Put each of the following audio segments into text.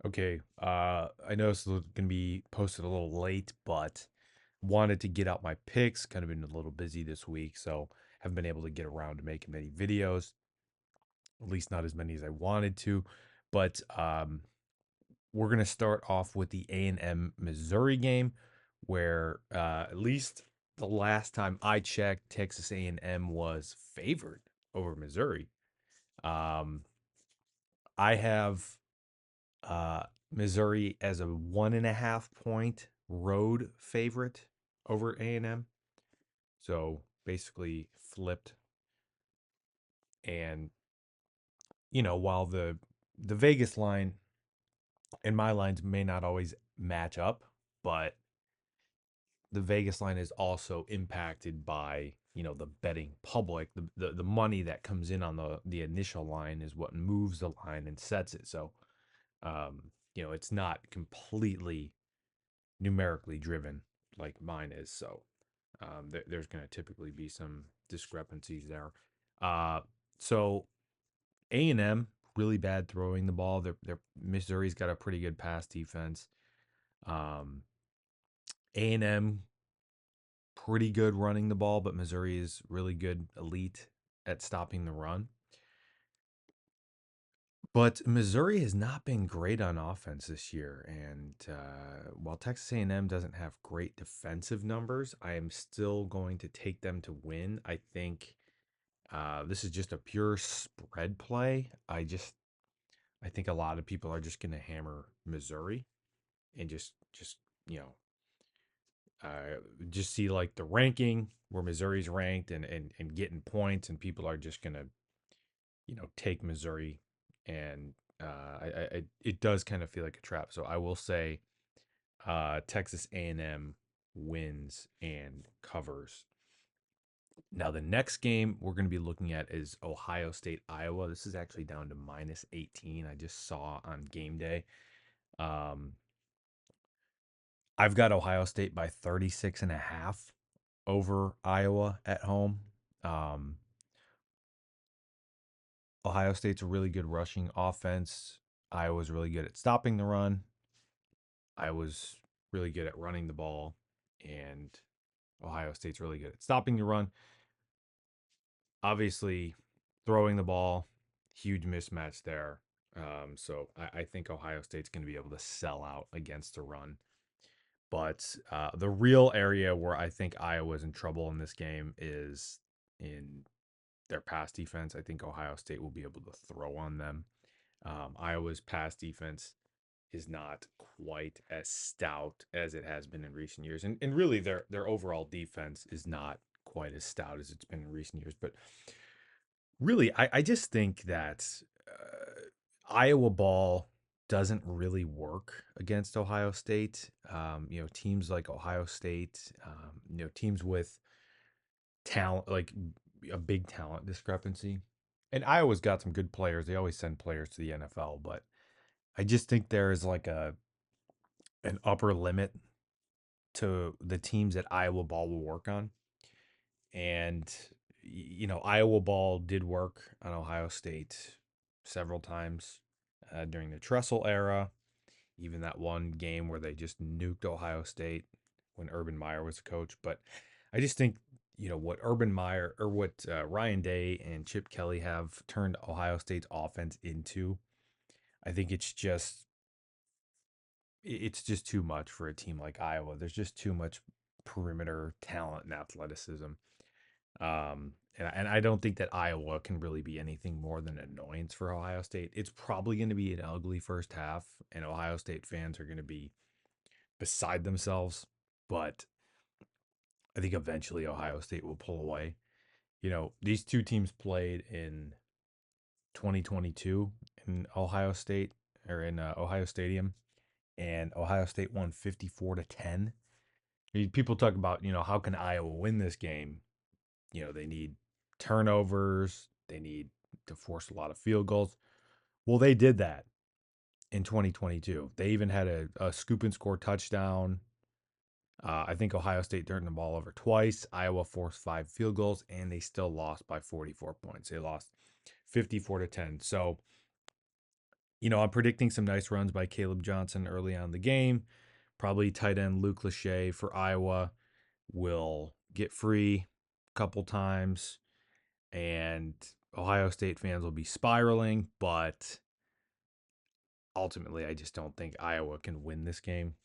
Okay, I know this is going to be posted a little late, but wanted to get out my picks. Kind of been a little busy this week, so haven't been able to get around to making many videos. At least not as many as I wanted to. But we're going to start off with the A&M-Missouri game, where at least the last time I checked, Texas A&M was favored over Missouri. Um, I have Uh, Missouri as a 1.5 point road favorite over A&M. So basically flipped. And while the Vegas line and my lines may not always match up, but the Vegas line is also impacted by the betting public. The money that comes in on the initial line is what moves the line and sets it. So it's not completely numerically driven like mine is. So there's going to typically be some discrepancies there. Uh, so A&M really bad throwing the ball. They're Missouri's got a pretty good pass defense. Um, A&M pretty good running the ball, but Missouri is really good, elite at stopping the run. But Missouri has not been great on offense this year, and while Texas A&M doesn't have great defensive numbers, I am still going to take them to win. I think this is just a pure spread play. I think a lot of people are just going to hammer Missouri and just you know just see like the ranking where Missouri's ranked and getting points, and people are just going to take Missouri, and it does kind of feel like a trap. So I will say Texas A&M wins and covers. Now the next game we're going to be looking at is Ohio State Iowa. This is actually down to -18. I just saw on game day. Um, I've got Ohio State by 36.5 over Iowa at home. Um, Ohio State's a really good rushing offense. Iowa's really good at stopping the run. I was really good at running the ball, and Ohio State's really good at stopping the run. Obviously, throwing the ball, huge mismatch there. So I think Ohio State's going to be able to sell out against the run. But the real area where I think Iowa's in trouble in this game is in their pass defense. I think Ohio State will be able to throw on them. Iowa's pass defense is not quite as stout as it has been in recent years. And really their overall defense is not quite as stout as it's been in recent years. But really, I just think that Iowa ball doesn't really work against Ohio State. Teams like Ohio State, teams with talent, like a big talent discrepancy. And Iowa's got some good players. They always send players to the NFL, but I just think there is like an upper limit to the teams that Iowa ball will work on. And Iowa ball did work on Ohio State several times during the Tressel era. Even that one game where they just nuked Ohio State when Urban Meyer was the coach. But I just think what Urban Meyer or what Ryan Day and Chip Kelly have turned Ohio State's offense into. I think it's just too much for a team like Iowa. There's just too much perimeter talent and athleticism. And I don't think that Iowa can really be anything more than an annoyance for Ohio State. It's probably going to be an ugly first half, and Ohio State fans are going to be beside themselves. But I think eventually Ohio State will pull away. These two teams played in 2022 in Ohio State or in Ohio Stadium, and Ohio State won 54-10. People talk about, how can Iowa win this game? They need turnovers, they need to force a lot of field goals. Well, they did that in 2022. They even had a scoop and score touchdown. I think Ohio State turned the ball over twice. Iowa forced 5 field goals, and they still lost by 44 points. They lost 54-10. So, I'm predicting some nice runs by Caleb Johnson early on in the game. Probably tight end Luke Lachey for Iowa will get free a couple times, and Ohio State fans will be spiraling, but ultimately, I just don't think Iowa can win this game.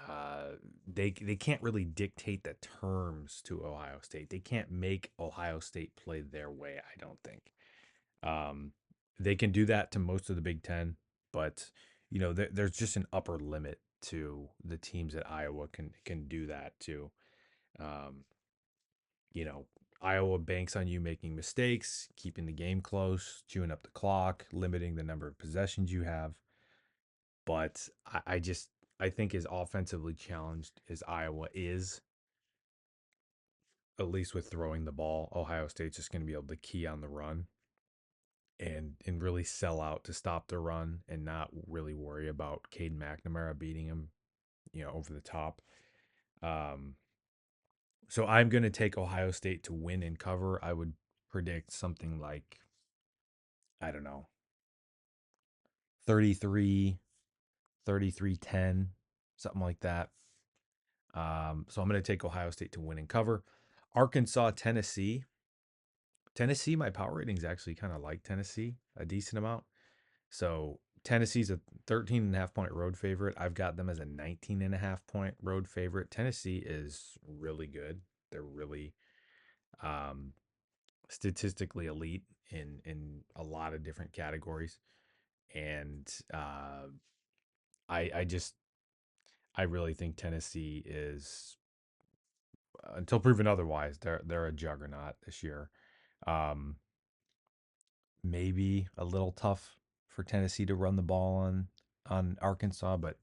Uh, they can't really dictate the terms to Ohio State. They can't make Ohio State play their way. I don't think. Um, they can do that to most of the Big Ten, but there's just an upper limit to the teams that Iowa can do that to. Um, you know, Iowa banks on you making mistakes, keeping the game close, chewing up the clock, limiting the number of possessions you have. But I think as offensively challenged as Iowa is, at least with throwing the ball, Ohio State's just going to be able to key on the run and really sell out to stop the run and not really worry about Cade McNamara beating him, over the top. Um, so I'm going to take Ohio State to win and cover. I would predict something like, I don't know, 33, 33-10, something like that. So I'm going to take Ohio State to win and cover. Arkansas, Tennessee. Tennessee, my power ratings actually kind of like Tennessee a decent amount. So Tennessee's a 13.5 point road favorite. I've got them as a 19.5 point road favorite. Tennessee is really good. They're really um, statistically elite in a lot of different categories, and I just I really think Tennessee is, until proven otherwise, they're a juggernaut this year. Um, Maybe a little tough for Tennessee to run the ball on Arkansas, but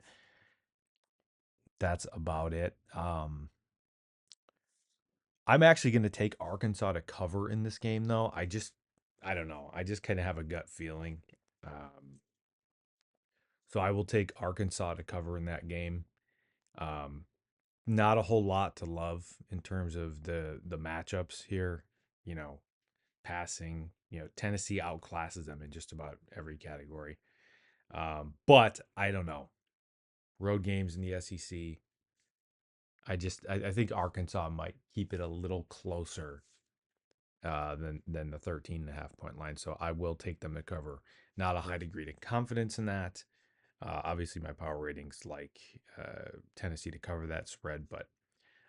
that's about it. I'm actually going to take Arkansas to cover in this game, though. I don't know. I just kind of have a gut feeling. Um, so I will take Arkansas to cover in that game. Um, Not a whole lot to love in terms of the matchups here. You know, passing. Tennessee outclasses them in just about every category. But I don't know. Road games in the SEC. I think Arkansas might keep it a little closer than the 13.5 point line. So I will take them to cover. Not a high degree of confidence in that. Obviously, my power ratings like Tennessee to cover that spread, but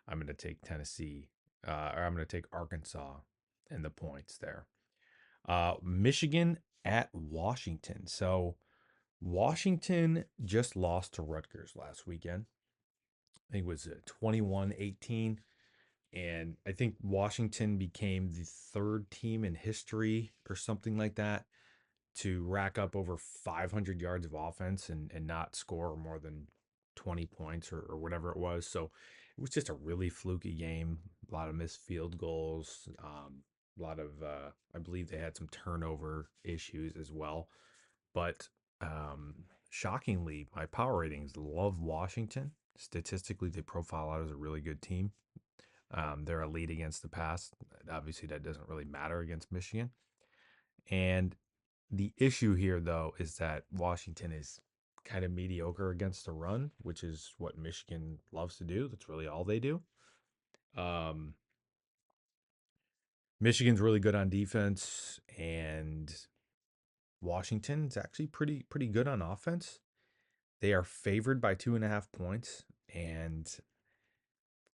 I'm going to take Tennessee, or I'm going to take Arkansas and the points there. Michigan at Washington. So Washington just lost to Rutgers last weekend. I think it was 21-18. And I think Washington became the third team in history or something like that to rack up over 500 yards of offense and not score more than 20 points or whatever it was. So it was just a really fluky game. A lot of missed field goals. A lot of, I believe they had some turnover issues as well. But shockingly, my power ratings love Washington. Statistically, they profile out as a really good team. They're a lead against the pass. Obviously, that doesn't really matter against Michigan. And the issue here, though, is that Washington is kind of mediocre against the run, which is what Michigan loves to do. That's really all they do. Um, Michigan's really good on defense, and Washington's actually pretty good on offense. They are favored by 2.5 points, and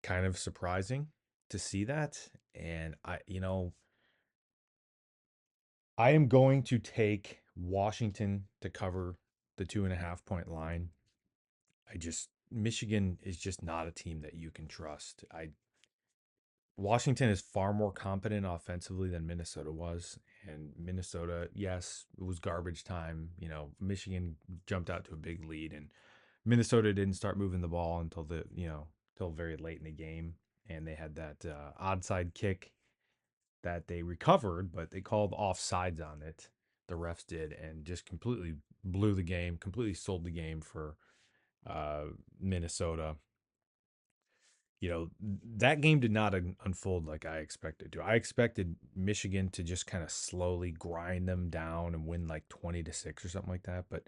kind of surprising to see that. And I am going to take Washington to cover the 2.5 point line. Michigan is just not a team that you can trust. Washington is far more competent offensively than Minnesota was. And Minnesota, yes, it was garbage time. Michigan jumped out to a big lead, and Minnesota didn't start moving the ball until very late in the game. And they had that onside kick that they recovered, but they called offsides on it. The refs did, and just completely blew the game, completely sold the game for Minnesota. that game did not unfold like I expected to. I expected Michigan to just kind of slowly grind them down and win like 20-6 or something like that. But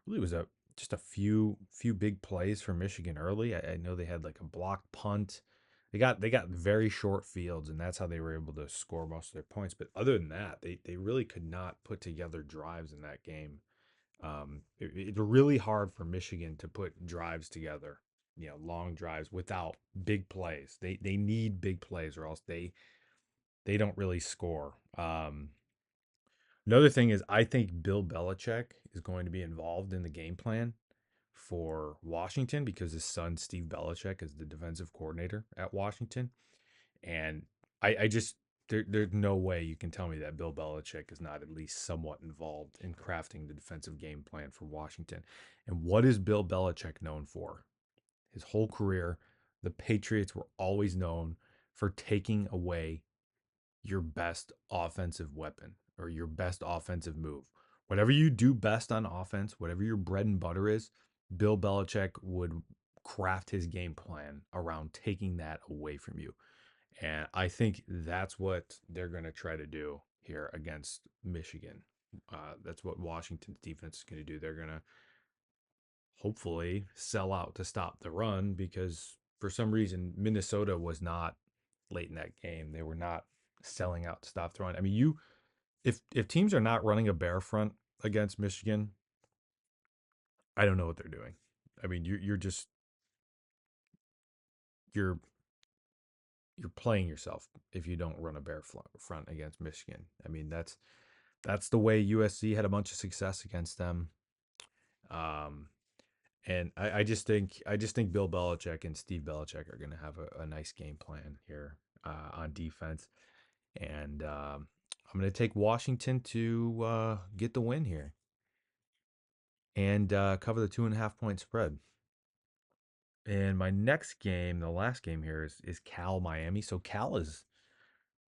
really, it was a just a few big plays for Michigan early. I know they had like a blocked punt. They got very short fields, and that's how they were able to score most of their points. But other than that, they really could not put together drives in that game. It's really hard for Michigan to put drives together, long drives without big plays. They need big plays, or else they don't really score. Another thing is, I think Bill Belichick is going to be involved in the game plan for Washington because his son Steve Belichick is the defensive coordinator at Washington, and I just there's no way you can tell me that Bill Belichick is not at least somewhat involved in crafting the defensive game plan for Washington. And what is Bill Belichick known for? His whole career, the Patriots were always known for taking away your best offensive weapon or your best offensive move. Whatever you do best on offense, whatever your bread and butter is, Bill Belichick would craft his game plan around taking that away from you. And I think that's what they're going to try to do here against Michigan. That's what Washington's defense is going to do. They're going to hopefully sell out to stop the run because for some reason Minnesota was not late in that game. They were not selling out to stop the run. I mean, if teams are not running a bear front against Michigan, I don't know what they're doing. I mean, you're just you're you're playing yourself if you don't run a bear front against Michigan. I mean, that's the way USC had a bunch of success against them. Um, and I just think Bill Belichick and Steve Belichick are going to have a nice game plan here on defense, and I'm going to take Washington to get the win here and cover the 2.5 point spread. And my next game, the last game here, is Cal Miami. So Cal is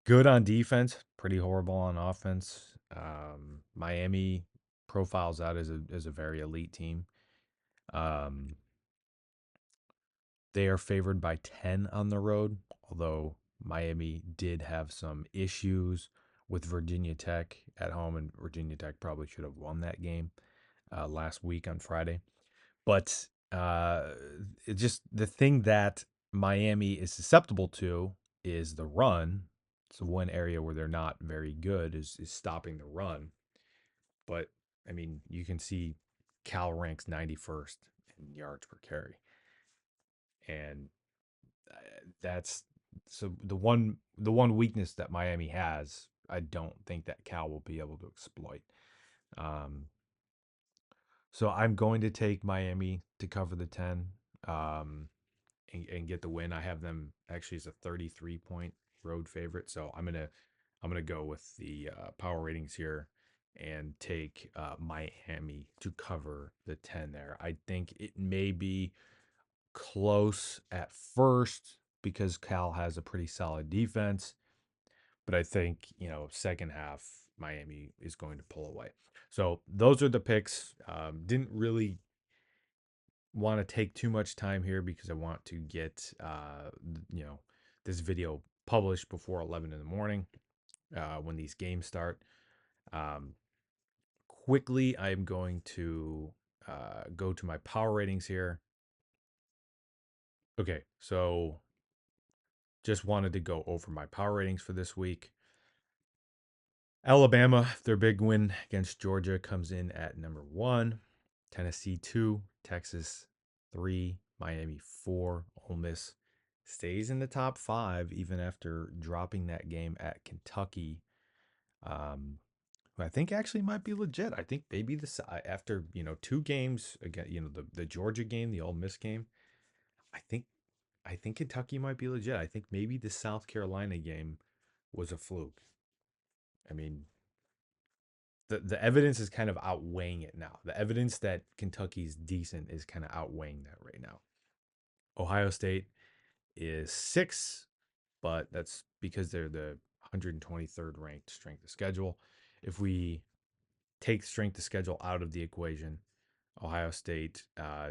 good on defense, pretty horrible on offense. Miami profiles out as a very elite team. Um, they are favored by 10 on the road, although Miami did have some issues with Virginia Tech at home, and Virginia Tech probably should have won that game last week on Friday. But it just the thing that Miami is susceptible to is the run. So one area where they're not very good is stopping the run. But I mean, you can see Cal ranks 91st in yards per carry, and that's so the one weakness that Miami has. I don't think that Cal will be able to exploit. Um, so I'm going to take Miami to cover the 10. Um, and get the win. I have them actually as a 33-point road favorite, so I'm gonna go with the power ratings here and take Miami to cover the 10 there. I think it may be close at first because Cal has a pretty solid defense, but I think second half Miami is going to pull away. So those are the picks. Didn't really want to take too much time here because I want to get this video published before 11 in the morning when these games start. Um, quickly, I'm going to go to my power ratings here. Okay, so just wanted to go over my power ratings for this week. Alabama, their big win against Georgia comes in at number 1, Tennessee 2, Texas 3, Miami 4, Ole Miss stays in the top 5 even after dropping that game at Kentucky. Who I think actually might be legit. I think maybe this after 2 games again, the Georgia game, the Ole Miss game. I think I think Kentucky might be legit. I think maybe the South Carolina game was a fluke. I mean, the evidence is kind of outweighing it now. The evidence that Kentucky's decent is kind of outweighing that right now. Ohio State is 6, but that's because they're the 123rd ranked strength of schedule. If we take strength of schedule out of the equation, Ohio State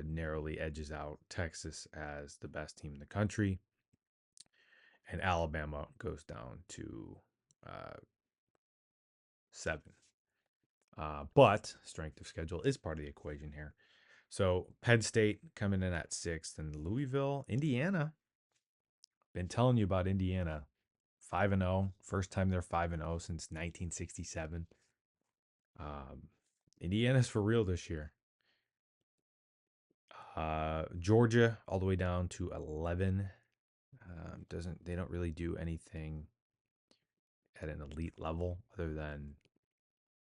narrowly edges out Texas as the best team in the country. and Alabama goes down to 7. But strength of schedule is part of the equation here. So Penn State coming in at 6th, and Louisville, Indiana. Been telling you about Indiana. 5-0, first time they're 5-0 since 1967. Indiana's for real this year. Georgia all the way down to 11. They don't really do anything at an elite level other than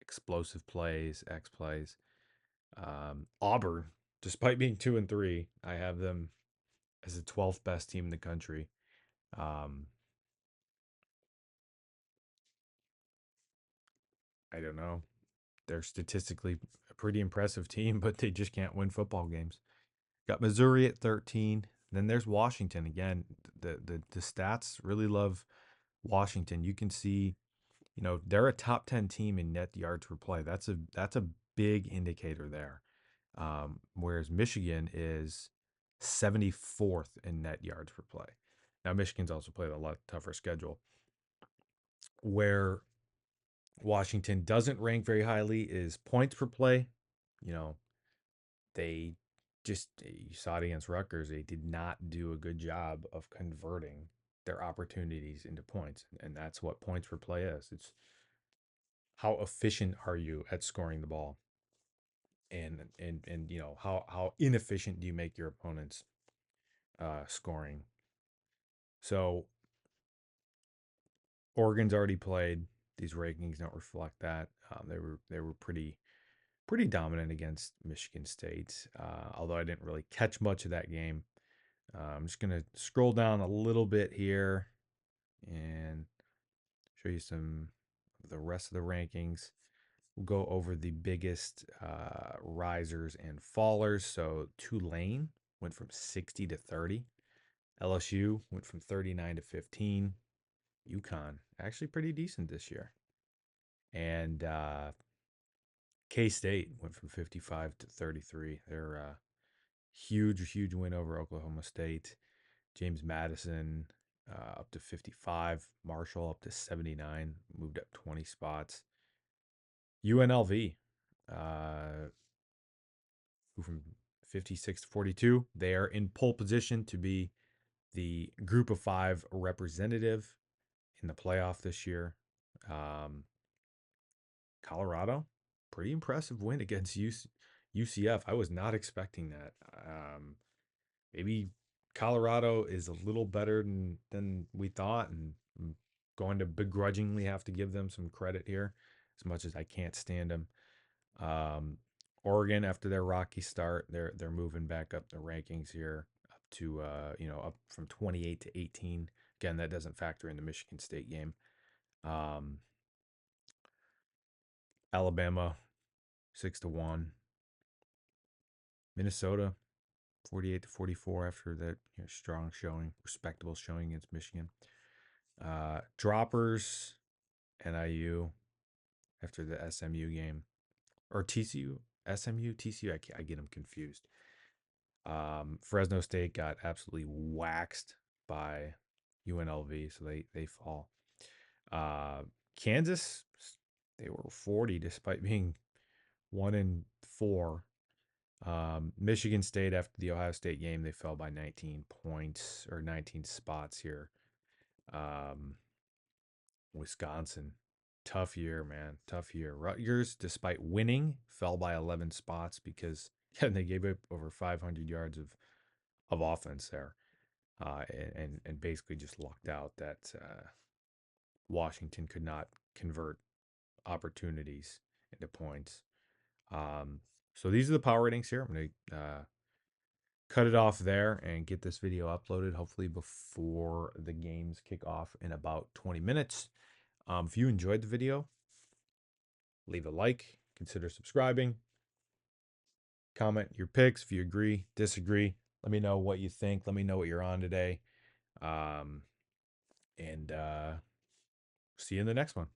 explosive plays, X plays. Auburn, despite being 2-3, I have them as the 12th best team in the country. I don't know. They're statistically a pretty impressive team, but they just can't win football games. Got Missouri at 13. Then there's Washington again. The stats really love Washington. You can see, they're a top 10 team in net yards per play. That's a big indicator there. Whereas Michigan is 74th in net yards per play. Now Michigan's also played a lot tougher schedule. Where Washington doesn't rank very highly is points per play. You know, they you saw it against Rutgers. They did not do a good job of converting their opportunities into points. And that's what points per play is. It's how efficient are you at scoring the ball? And how inefficient do you make your opponents scoring? So Oregon's already played. These rankings don't reflect that. They were pretty dominant against Michigan State. Although I didn't really catch much of that game. I'm just gonna scroll down a little bit here and show you some of the rest of the rankings. We'll go over the biggest risers and fallers. So Tulane went from 60 to 30. LSU went from 39 to 15. UConn actually pretty decent this year. And K-State went from 55 to 33. They're huge win over Oklahoma State. James Madison up to 55. Marshall up to 79. Moved up 20 spots. UNLV, who from 56 to 42. They are in pole position to be the group of 5 representative in the playoff this year. Colorado, pretty impressive win against UCF. I was not expecting that. Maybe Colorado is a little better than we thought, and I'm going to begrudgingly have to give them some credit here, as much as I can't stand them. Oregon, after their rocky start, they're moving back up the rankings here, up to up from 28 to 18. Again, that doesn't factor in the Michigan State game. Alabama 6-1. Minnesota 48 to 44 after that strong showing, respectable showing against Michigan. Droppers, NIU after the SMU game, or TCU, SMU, TCU. I get them confused. Fresno State got absolutely waxed by UNLV, so they fall. Kansas, they were 40 despite being 1-4. Michigan State, after the Ohio State game, they fell by 19 points or 19 spots here. Wisconsin, tough year, man. Tough year. Rutgers, despite winning, fell by 11 spots because they gave up over 500 yards of offense there. And basically just lucked out that Washington could not convert opportunities into points. So these are the power ratings here. I'm going to cut it off there and get this video uploaded, hopefully before the games kick off in about 20 minutes. If you enjoyed the video, leave a like, consider subscribing, comment your picks if you agree, disagree. Let me know what you think. Let me know what you're on today. And see you in the next one.